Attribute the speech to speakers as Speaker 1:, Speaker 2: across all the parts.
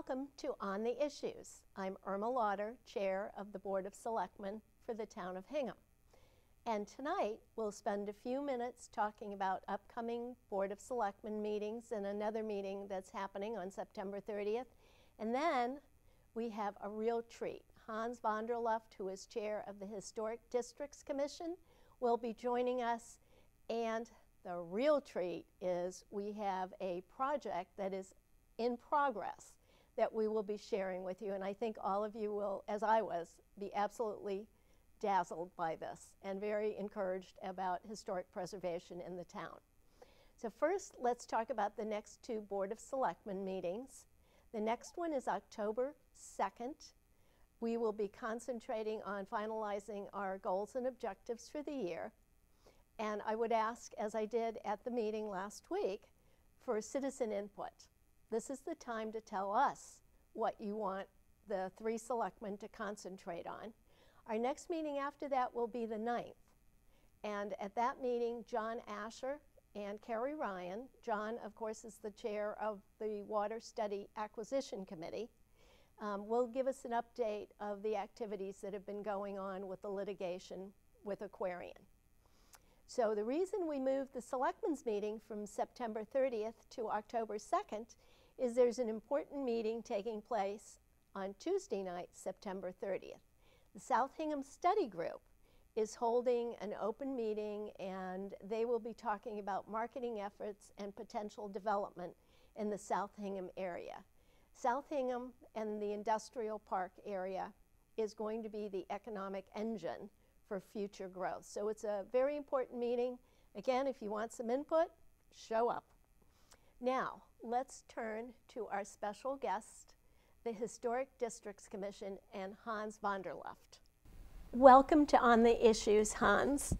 Speaker 1: Welcome to On the Issues. I'm Irma Lauder, Chair of the Board of Selectmen for the town of Hingham. And tonight we'll spend a few minutes talking about upcoming Board of Selectmen meetings and another meeting that's happening on September 30th. And then we have a real treat. Hans van der Luft, who is Chair of the Historic Districts Commission, will be joining us. And the real treat is we have a project that is in progress that we will be sharing with you. And I think all of you will, as I was, be absolutely dazzled by this and very encouraged about historic preservation in the town. So first, let's talk about the next two Board of Selectmen meetings. The next one is October 2nd. We will be concentrating on finalizing our goals and objectives for the year. And I would ask, as I did at the meeting last week, for citizen input. This is the time to tell us what you want the three selectmen to concentrate on. Our next meeting after that will be the 9th. And at that meeting, John Asher and Carrie Ryan, John, of course, is the chair of the Water Study Acquisition Committee, will give us an update of the activities that have been going on with the litigation with Aquarian. So the reason we moved the selectmen's meeting from September 30th to October 2nd is there's an important meeting taking place on Tuesday night, September 30th. The South Hingham Study Group is holding an open meeting, and they will be talking about marketing efforts and potential development in the South Hingham area. South Hingham and the industrial park area is going to be the economic engine for future growth. So it's a very important meeting. Again, if you want some input, show up. Now, let's turn to our special guest, the Historic Districts Commission and Hans van der Luft. Welcome to On the Issues, Hans,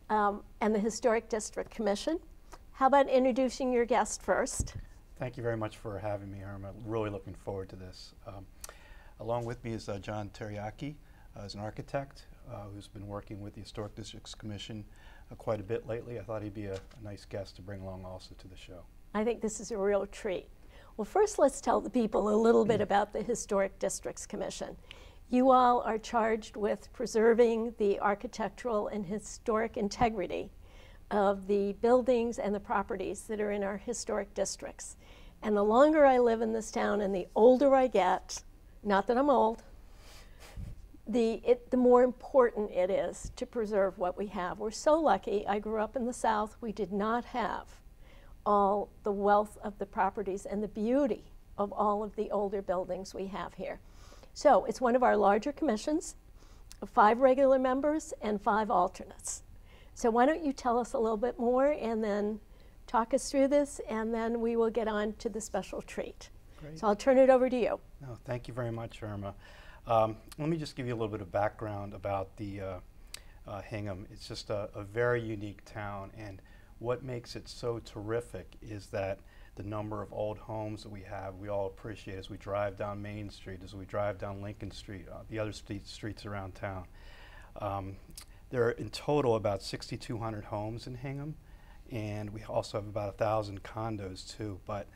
Speaker 1: and the Historic District Commission. How about introducing your guest first?
Speaker 2: Thank you very much for having me, Irma. Really looking forward to this. Along with me is John Tiryaki, as an architect who's been working with the Historic Districts Commission quite a bit lately. I thought he'd be a nice guest to bring along also to the show.
Speaker 1: I think this is a real treat. Well, first let's tell the people a little bit about the Historic Districts Commission. You all are charged with preserving the architectural and historic integrity of the buildings and the properties that are in our historic districts. And the longer I live in this town and the older I get, not that I'm old, the more important it is to preserve what we have. We're so lucky. I grew up in the South. We did not have all the wealth of the properties and the beauty of all of the older buildings we have here. So it's one of our larger commissions, 5 regular members and 5 alternates. So why don't you tell us a little bit more and then talk us through this, and then we will get on to the special treat.
Speaker 2: Great.
Speaker 1: So I'll turn it over to you.
Speaker 2: No, thank you very much, Irma. Let me just give you a little bit of background about the Hingham. It's just a very unique town, and what makes it so terrific is that the number of old homes that we have, we all appreciate as we drive down Main Street, as we drive down Lincoln Street, the other streets around town. There are in total about 6,200 homes in Hingham, and we also have about 1,000 condos too. But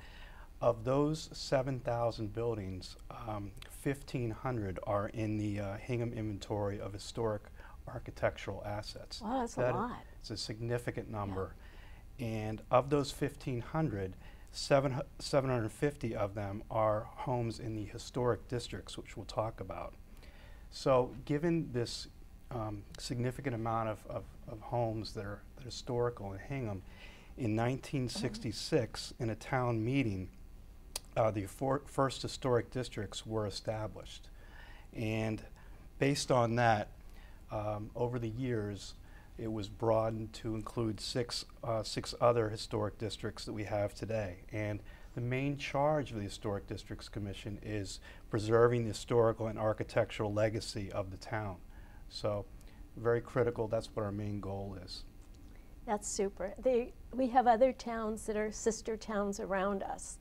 Speaker 2: of those 7,000 buildings, 1,500 are in the Hingham inventory of historic architectural assets.
Speaker 1: Wow, that's a lot.
Speaker 2: It's a significant number. Yeah. And of those 1,500, 750 of them are homes in the historic districts, which we'll talk about. So given this significant amount of homes that are historical in Hingham, in 1966, in a town meeting, the first historic districts were established. And based on that, over the years, it was broadened to include six other historic districts that we have today. And the main charge of the Historic Districts Commission is preserving the historical and architectural legacy of the town. So very critical. That's what our main goal is.
Speaker 1: That's super. We have other towns that are sister towns around us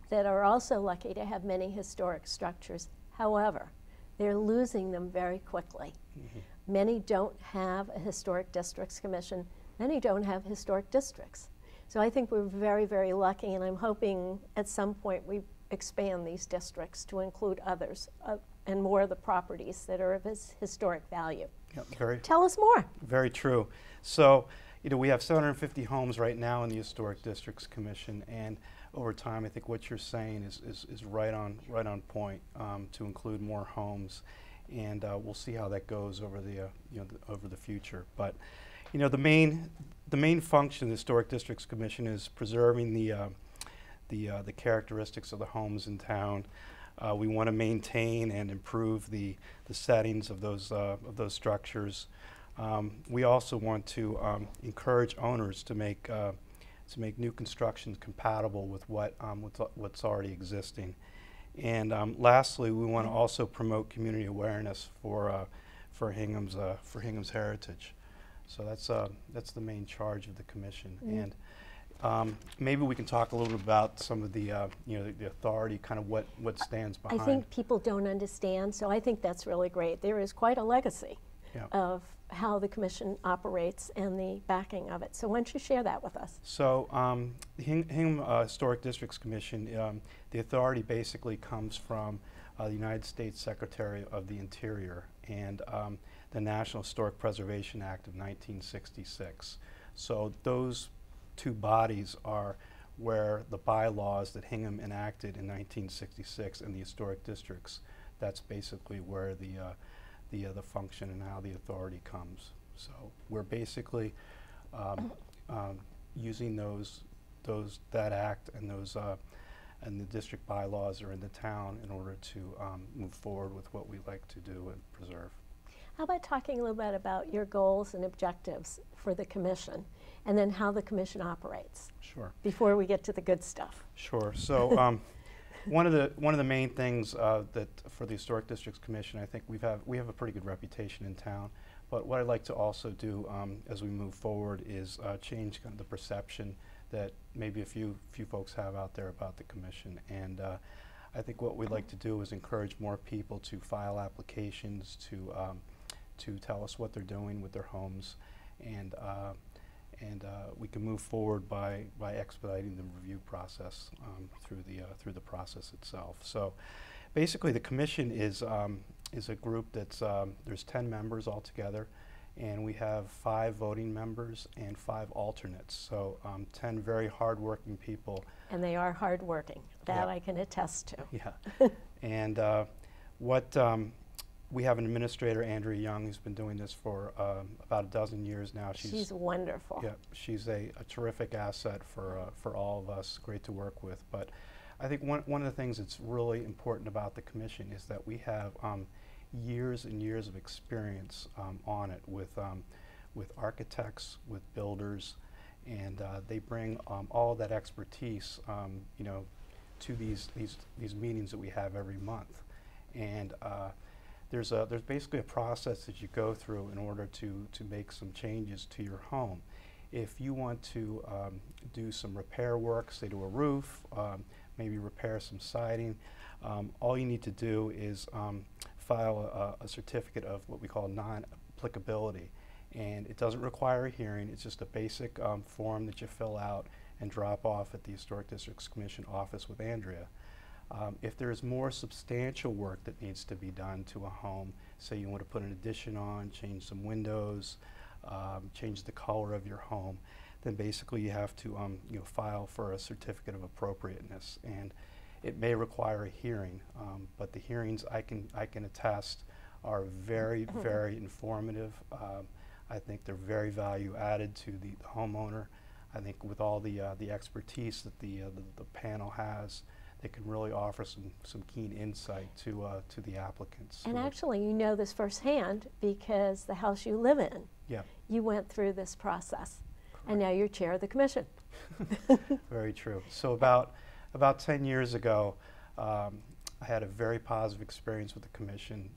Speaker 1: that are also lucky to have many historic structures. However, they're losing them very quickly. Mm-hmm. Many don't have a Historic Districts Commission. Many don't have historic districts. So I think we're very, very lucky, and I'm hoping at some point we expand these districts to include others and more of the properties that are of historic value.
Speaker 2: Yep,
Speaker 1: Tell us more.
Speaker 2: Very true. So, we have 750 homes right now in the Historic Districts Commission, and over time, I think what you're saying is right on point to include more homes, and we'll see how that goes over the over the future. But the main function of the Historic Districts Commission is preserving the characteristics of the homes in town. We want to maintain and improve the settings of those structures. We also want to encourage owners to make new constructions compatible with what's already existing. And lastly, we want to also promote community awareness for Hingham's heritage. So that's the main charge of the commission. And maybe we can talk a little bit about some of the the authority, kind of what stands behind.
Speaker 1: I think people don't understand, so I think that's really great. There is quite a legacy of how the commission operates and the backing of it. So why don't you share that with us?
Speaker 2: So the Hingham Historic Districts Commission, the authority basically comes from the United States Secretary of the Interior and the National Historic Preservation Act of 1966. So those two bodies are where the bylaws that Hingham enacted in 1966 and the historic districts, that's basically where the function and how the authority comes. So we're basically using that act and those and the district bylaws are in the town in order to move forward with what we like to do and preserve.
Speaker 1: How about talking a little bit about your goals and objectives for the commission, and then how the commission operates?
Speaker 2: Sure.
Speaker 1: Before we get to the good stuff.
Speaker 2: Sure. So one of the main things that for the Historic Districts Commission, I think we have a pretty good reputation in town. But what I'd like to also do as we move forward is change kind of the perception that maybe a few folks have out there about the commission. And I think what we'd like to do is encourage more people to file applications to tell us what they're doing with their homes, and we can move forward by expediting the review process through the process itself. So basically the commission is a group that's there's 10 members altogether, and we have 5 voting members and 5 alternates. So 10 very hardworking people. And they are hardworking. That I can attest to. Yeah. And we have an administrator, Andrea Young, who's been doing this for about a dozen years now. She's wonderful. Yeah, she's a terrific asset for all of us. Great to work with. But I think one of the things that's really important about the commission is that we have years and years of experience on it with architects, with builders, and they bring all that expertise, to these meetings that we have every month. And there's basically a process that you go through in order to make some changes to your home. If you want to do some repair work, say to a roof, maybe repair some siding, all you need to do is file a certificate of what we call non-applicability. And it doesn't require a hearing. It's just a basic form that you fill out and drop off at the Historic Districts Commission office with Andrea. If there's more substantial work that needs to be done to a home, say you want to put an addition on, change some windows, change the color of your home, then basically you have to file for a certificate of appropriateness. And it may require a hearing, but the hearings I can attest are very, very informative. I think they're very value added to the homeowner. I think with all the expertise that the panel has, they can really offer some keen insight to the applicants. And actually, you know this firsthand because the house you live in, you went through this process. Correct. And now you're chair of the commission. Very true. So about 10 years ago, I had a very positive experience with the commission.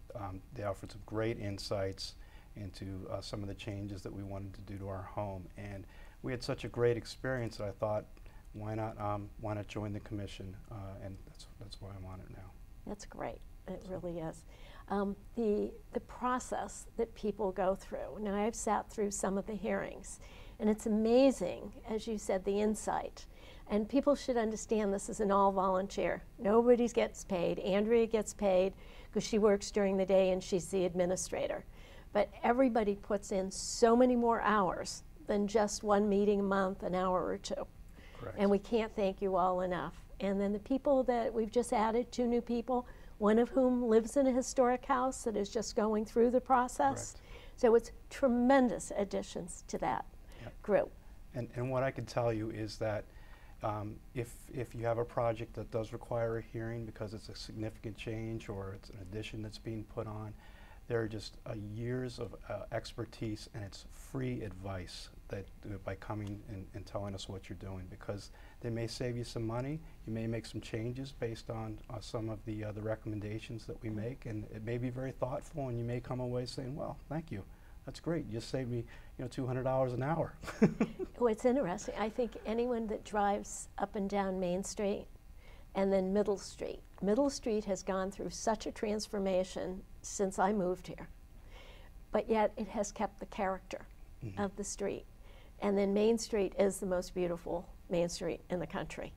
Speaker 2: They offered some great insights into some of the changes that we wanted to do to our home, and we had such a great experience that I thought, why not join the commission? And that's why I'm on it now. That's great. It really is. The process that people go through. Now, I've sat through some of the hearings, and it's amazing, as you said, the insight
Speaker 1: And people should understand this is an all volunteer. Nobody gets paid. Andrea gets paid because she works during the day and she's the administrator. But everybody puts in so many more hours than just one meeting a month, an hour or two.
Speaker 2: Correct.
Speaker 1: And we can't thank you all enough. And then the people that we've just added, 2 new people, one of whom lives in a historic house that is just going through the process.
Speaker 2: Correct.
Speaker 1: So it's tremendous additions to that group.
Speaker 2: And what I can tell you is that if you have a project that does require a hearing because it's a significant change or it's an addition that's being put on, there are just years of expertise, and it's free advice that by coming and telling us what you're doing, because they may save you some money, you may make some changes based on some of the recommendations that we make, and it may be very thoughtful, and you may come away saying, well, thank you, that's great, you just saved me $200 an hour.
Speaker 1: What's interesting, I think anyone that drives up and down Main Street and then Middle Street has gone through such a transformation since I moved here, but yet it has kept the character of the street. And then Main Street is the most beautiful Main Street in the country.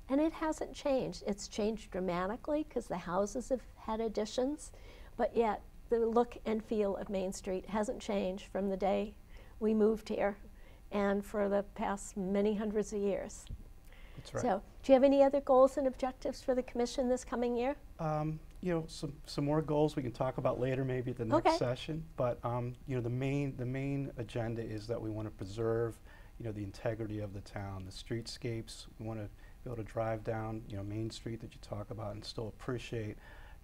Speaker 1: And it hasn't changed. It's changed dramatically because the houses have had additions, but yet the look and feel of Main Street hasn't changed from the day we moved here and for the past many hundreds of years.
Speaker 2: That's right.
Speaker 1: So, do you have any other goals and objectives for the commission this coming year?
Speaker 2: Some more goals we can talk about later, maybe at the next session. But the main agenda is that we want to preserve, the integrity of the town, the streetscapes. We want to be able to drive down, Main Street that you talk about, and still appreciate,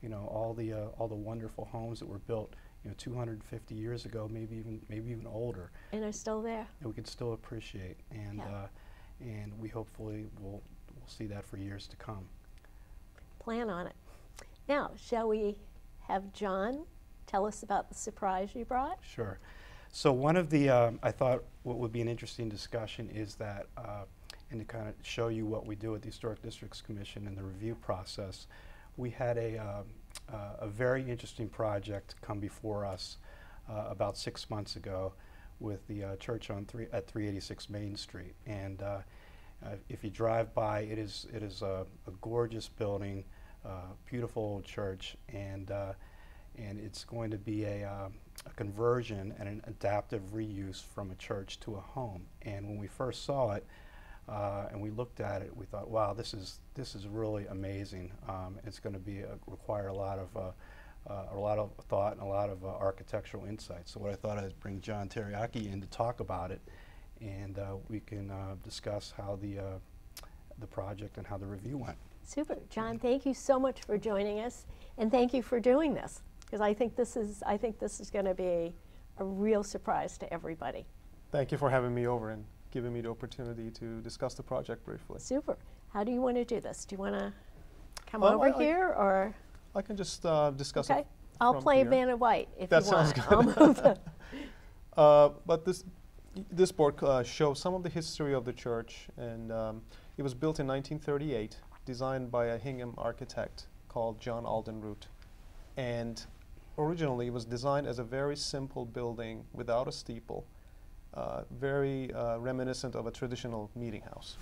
Speaker 2: all the wonderful homes that were built, 250 years ago, maybe even older.
Speaker 1: And are still there.
Speaker 2: And we can still appreciate, and we hopefully will see that for years to come.
Speaker 1: Plan on it. Now, shall we have John tell us about the surprise you brought?
Speaker 2: Sure. So one of the, I thought what would be an interesting discussion is that, and to kind of show you what we do at the Historic Districts Commission and the review process, we had a very interesting project come before us about 6 months ago with the church at 386 Main Street. And if you drive by, it is a gorgeous building, beautiful old church, and it's going to be a conversion and an adaptive reuse from a church to a home. And when we first saw it and we looked at it, we thought, wow, this is really amazing. It's going to require a lot of thought and a lot of architectural insight. So what I thought I'd bring John Tiryaki in to talk about it, and we can discuss how the project and how the review went.
Speaker 1: Super. John, thank you so much for joining us, and thank you for doing this, because I think this is going to be a real surprise to everybody.
Speaker 3: Thank you for having me over and giving me the opportunity to discuss the project briefly.
Speaker 1: Super. How do you want to do this? Do you want to come over here, or?
Speaker 3: I can just discuss it.
Speaker 1: Okay. I'll play
Speaker 3: here.
Speaker 1: Man in White if
Speaker 3: that
Speaker 1: you want.
Speaker 3: Sounds good.
Speaker 1: I'll move
Speaker 3: but this board shows some of the history of the church, and it was built in 1938, designed by a Hingham architect called John Aldenroot. And originally it was designed as a very simple building without a steeple, very reminiscent of a traditional meeting house.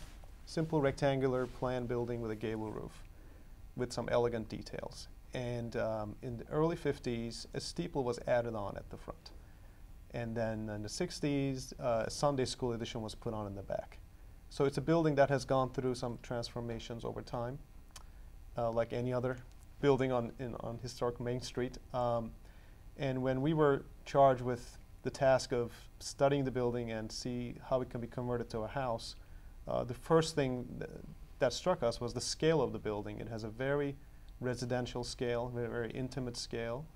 Speaker 3: Simple rectangular plan building with a gable roof with some elegant details. And in the early 50s, a steeple was added on at the front. And then in the 60s, a Sunday school edition was put on in the back. So it's a building that has gone through some transformations over time, like any other building on historic Main Street. And when we were charged with the task of studying the building and see how it can be converted to a house, the first thing that struck us was the scale of the building. It has a very residential scale, very intimate scale.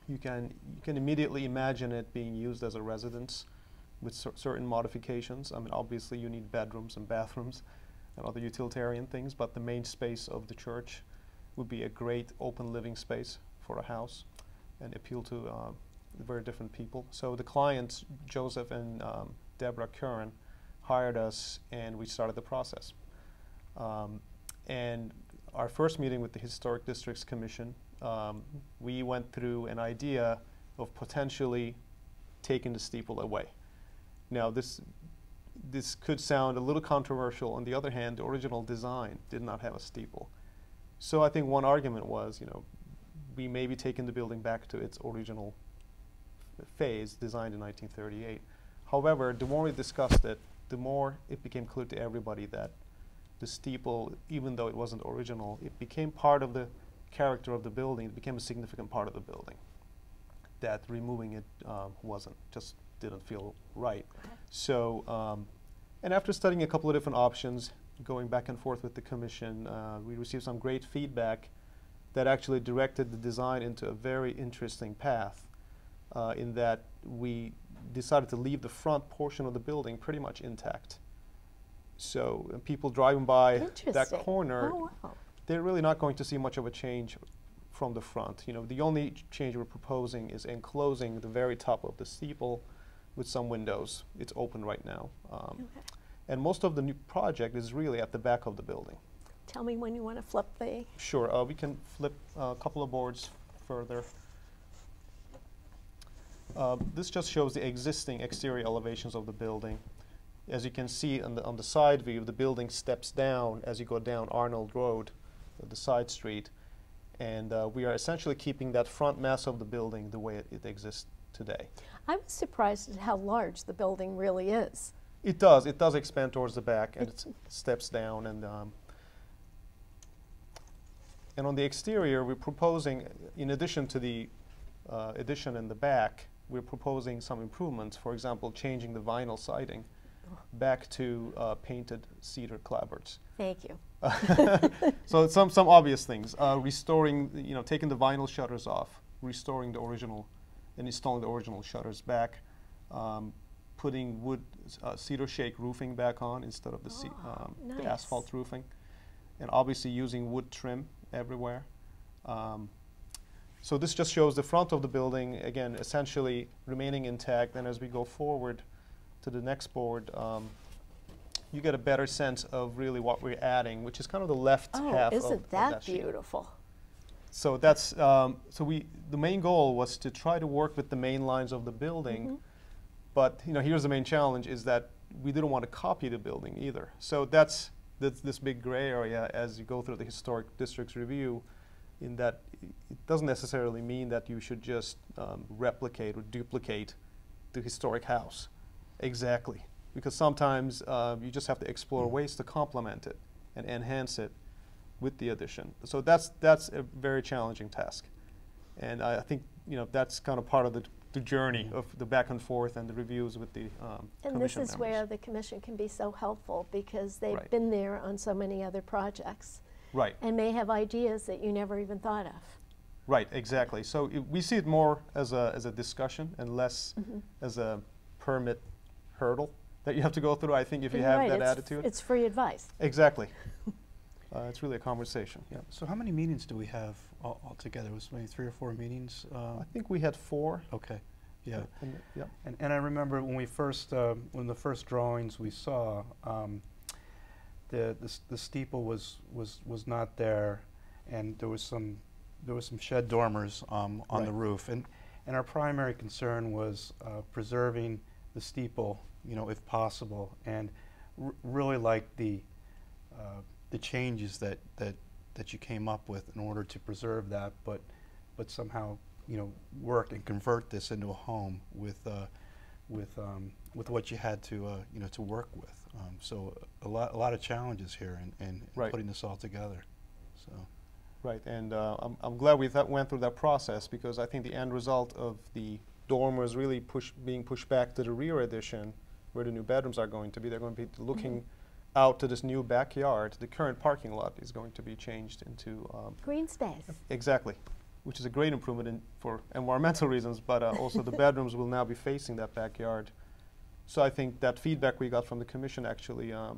Speaker 3: You can immediately imagine it being used as a residence with certain modifications. I mean, obviously you need bedrooms and bathrooms and other utilitarian things, but the main space of the church would be a great open living space for a house and appeal to very different people. So the clients, Joseph and Deborah Curran, hired us, and we started the process. And our first meeting with the Historic Districts Commission, we went through an idea of potentially taking the steeple away. Now, this this could sound a little controversial. On the other hand, the original design did not have a steeple. So I think one argument was, we may be taking the building back to its original phase, designed in 1938. However, the more we discussed it, the more it became clear to everybody that the steeple, even though it wasn't original, it became part of the character of the building. It became a significant part of the building. That removing it just didn't feel right. So, and after studying a couple of different options, going back and forth with the commission, we received some great feedback that actually directed the design into a very interesting path, in that we decided to leave the front portion of the building pretty much intact. So people driving by that corner, they're really not going to see much of a change from the front. The only change we're proposing is enclosing the very top of the steeple with some windows. It's open right now. And most of the new project is really at the back of the building.
Speaker 1: Tell me when you want to flip the...
Speaker 3: Sure, we can flip a couple of boards further. This just shows the existing exterior elevations of the building. As you can see on the side view, the building steps down as you go down Arnold Road, the side street. And we are essentially keeping that front mass of the building the way it exists today.
Speaker 1: I was surprised at how large the building really is.
Speaker 3: It does expand towards the back, and it steps down. And on the exterior, we're proposing, in addition to the addition in the back, we're proposing some improvements. For example, changing the vinyl siding back to painted cedar clapboards.
Speaker 1: Thank you.
Speaker 3: So some obvious things. Restoring, taking the vinyl shutters off, restoring the original, and installing the original shutters back. Putting wood cedar shake roofing back on instead of the, the asphalt roofing, and obviously using wood trim everywhere. So this just shows the front of the building, again, essentially remaining intact. And as we go forward to the next board, you get a better sense of really what we're adding, which is kind of the left half of
Speaker 1: isn't that
Speaker 3: sheet.
Speaker 1: Beautiful?
Speaker 3: So that's the main goal was to try to work with the main lines of the building. But here's the main challenge: is that we didn't want to copy the building either. So that's this big gray area as you go through the historic district's review. In that, it doesn't necessarily mean that you should just replicate or duplicate the historic house exactly, because sometimes you just have to explore ways to complement it and enhance it with the addition. So that's a very challenging task, and I think that's kind of part of the journey of the back and forth and the reviews with the
Speaker 1: and this is where the commission can be so helpful, because they've been there on so many other projects.
Speaker 3: Right.
Speaker 1: And may have ideas that you never even thought of.
Speaker 3: Right, exactly. So we see it more as a discussion and less as a permit hurdle that you have to go through, I think, if you have that attitude.
Speaker 1: It's free advice.
Speaker 3: Exactly. It's really a conversation.
Speaker 2: Yeah. So how many meetings do we have all together? It was maybe 3 or 4 meetings?
Speaker 3: I think we had 4.
Speaker 2: Okay. Yeah.
Speaker 3: Yeah.
Speaker 2: And I remember when we first, when the first drawings we saw, the steeple was not there, and there was some shed dormers on the roof, and our primary concern was preserving the steeple, if possible, and really like the changes that you came up with in order to preserve that, but somehow work and convert this into a home with what you had to to work with. So a lot of challenges here in putting this all together. So.
Speaker 3: Right, and I'm glad we went through that process, because I think the end result of the dormers really being pushed back to the rear addition, where the new bedrooms are going to be. They're going to be looking out to this new backyard. The current parking lot is going to be changed into
Speaker 1: green space.
Speaker 3: Exactly, which is a great improvement for environmental reasons, but also the bedrooms will now be facing that backyard. So I think that feedback we got from the commission actually, I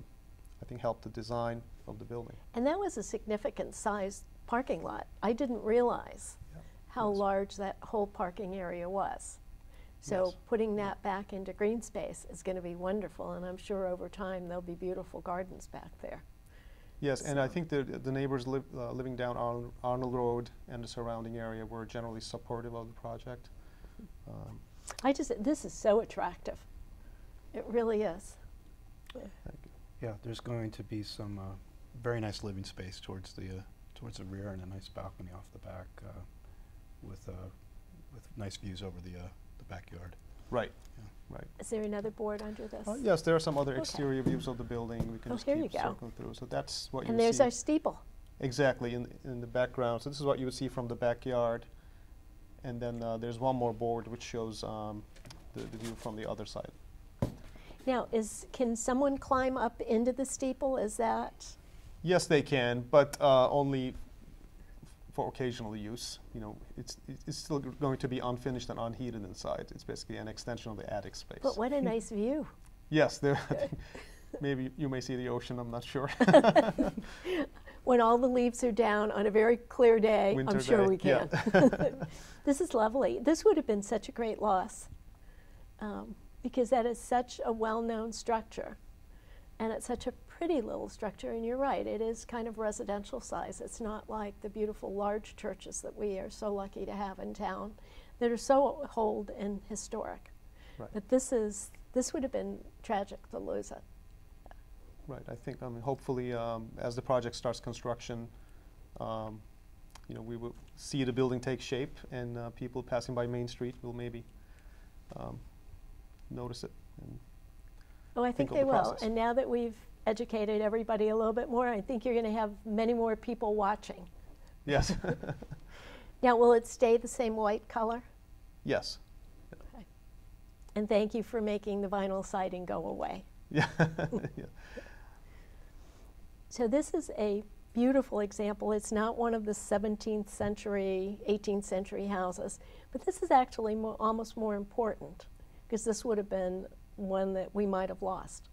Speaker 3: think, helped the design of the building.
Speaker 1: And that was a significant size parking lot. I didn't realize how large that whole parking area was. So putting that back into green space is going to be wonderful, and I'm sure over time there'll be beautiful gardens back there.
Speaker 3: Yes, and I think the neighbors living down Arnold Road and the surrounding area were generally supportive of the project.
Speaker 1: This is so attractive. It really is.
Speaker 2: Yeah, there's going to be some very nice living space towards the rear and a nice balcony off the back with nice views over the backyard.
Speaker 3: Right.
Speaker 2: Yeah.
Speaker 3: Right.
Speaker 1: Is there another board under this?
Speaker 3: Yes, there are some other
Speaker 1: Okay.
Speaker 3: exterior views of the building. We can just
Speaker 1: here you
Speaker 3: keep
Speaker 1: go.
Speaker 3: circling through. So that's what you
Speaker 1: And
Speaker 3: see.
Speaker 1: there's our steeple.
Speaker 3: Exactly, in the background. So this is what you would see from the backyard. And then there's one more board which shows the view from the other side.
Speaker 1: Now, can someone climb up into the steeple? Is that?
Speaker 3: Yes, they can, but only for occasional use. You know, it's still going to be unfinished and unheated inside. It's basically an extension of the attic space.
Speaker 1: But what a nice view.
Speaker 3: Yes, there. I think maybe you may see the ocean. I'm not sure.
Speaker 1: When all the leaves are down on a very clear day,
Speaker 3: Winter
Speaker 1: I'm sure
Speaker 3: day,
Speaker 1: we can.
Speaker 3: yeah.
Speaker 1: This is lovely. This would have been such a great loss because that is such a well-known structure. And it's such a pretty little structure. And you're right, it is kind of residential size. It's not like the beautiful large churches that we are so lucky to have in town that are so old and historic.
Speaker 3: Right.
Speaker 1: But this would have been tragic to lose it.
Speaker 3: Right. I think. I mean, hopefully, as the project starts construction, you know, we will see the building take shape, and people passing by Main Street will maybe notice it. And
Speaker 1: Oh, I think
Speaker 3: of
Speaker 1: they
Speaker 3: the
Speaker 1: will.
Speaker 3: process.
Speaker 1: And now that we've educated everybody a little bit more, I think you're going to have many more people watching.
Speaker 3: yes.
Speaker 1: Now, will it stay the same white color?
Speaker 3: Yes.
Speaker 1: And thank you for making the vinyl siding go away.
Speaker 3: Yeah. Yeah.
Speaker 1: So this is a beautiful example. It's not one of the 17th century, 18th century houses, but this is actually almost more important because this would have been one that we might have lost.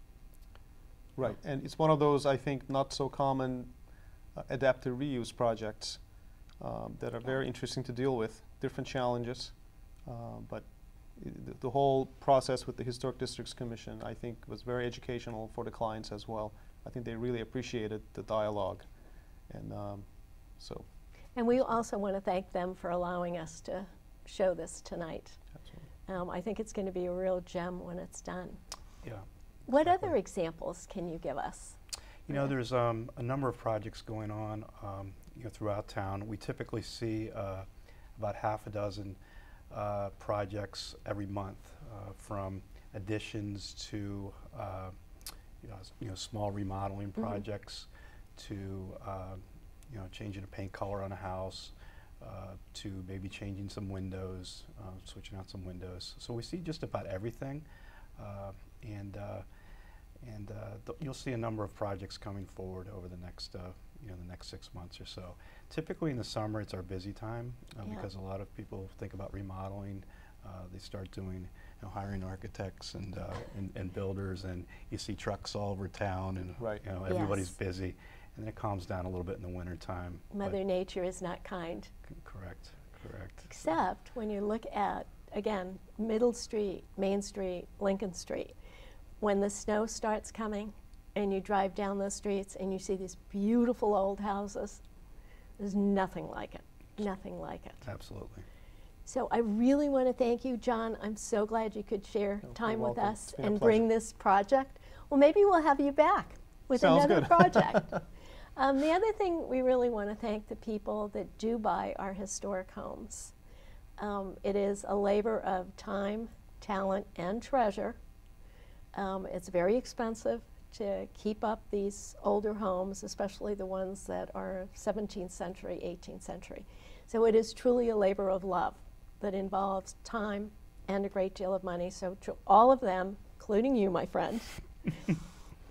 Speaker 3: Right. And it's one of those, I think, not so common adaptive reuse projects that are very interesting to deal with. Different challenges, but the whole process with the Historic Districts Commission, I think, was very educational for the clients as well. I think they really appreciated the dialogue, and so.
Speaker 1: And we also want to thank them for allowing us to show this tonight.
Speaker 3: Absolutely.
Speaker 1: I think it's going to be a real gem when it's done.
Speaker 2: Yeah.
Speaker 1: What
Speaker 2: Exactly.
Speaker 1: other examples can you give us?
Speaker 2: You know, there's a number of projects going on you know, throughout town. We typically see about half a dozen projects every month, from additions to you know, small remodeling projects to you know, changing a paint color on a house, to maybe changing some windows, switching out some windows. So we see just about everything, and you'll see a number of projects coming forward over the next you know, the next 6 months or so. Typically in the summer, it's our busy time because a lot of people think about remodeling. They start doing, you know, hiring architects and builders, and you see trucks all over town, and
Speaker 3: Right.
Speaker 2: you know, everybody's
Speaker 1: Yes.
Speaker 2: busy. And then it calms down a little bit in the winter time.
Speaker 1: Mother Nature is not kind.
Speaker 2: Correct, correct.
Speaker 1: Except when you look at, again, Middle Street, Main Street, Lincoln Street, when the snow starts coming and you drive down those streets and you see these beautiful old houses, there's nothing like it, nothing like it.
Speaker 2: Absolutely.
Speaker 1: So I really want to thank you, John. I'm so glad you could share
Speaker 3: You're
Speaker 1: time with
Speaker 3: welcome.
Speaker 1: us
Speaker 3: It's been a
Speaker 1: and bring
Speaker 3: pleasure.
Speaker 1: this project. Well, maybe we'll have you back with
Speaker 3: Sounds
Speaker 1: another
Speaker 3: good.
Speaker 1: project. The other thing, we really want to thank the people that do buy our historic homes. It is a labor of time, talent, and treasure. It's very expensive to keep up these older homes, especially the ones that are 17th century, 18th century. So it is truly a labor of love that involves time and a great deal of money. So to all of them, including you, my friend,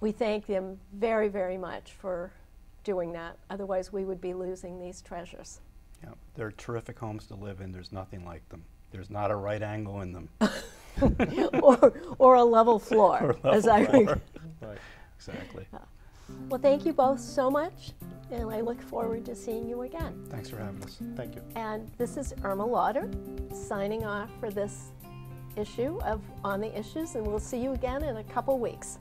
Speaker 1: we thank them very, very much for doing that. Otherwise, we would be losing these treasures.
Speaker 2: Yeah, they're terrific homes to live in. There's nothing like them. There's not a right angle in them.
Speaker 1: or a level floor,
Speaker 2: Or level
Speaker 1: as I
Speaker 2: floor.
Speaker 3: Right.
Speaker 2: Exactly.
Speaker 1: Well, thank you both so much, and I look forward to seeing you again.
Speaker 2: Thanks for having us.
Speaker 3: Thank you.
Speaker 1: And this is Irma Lauder signing off for this issue of On the Issues, and we'll see you again in a couple weeks.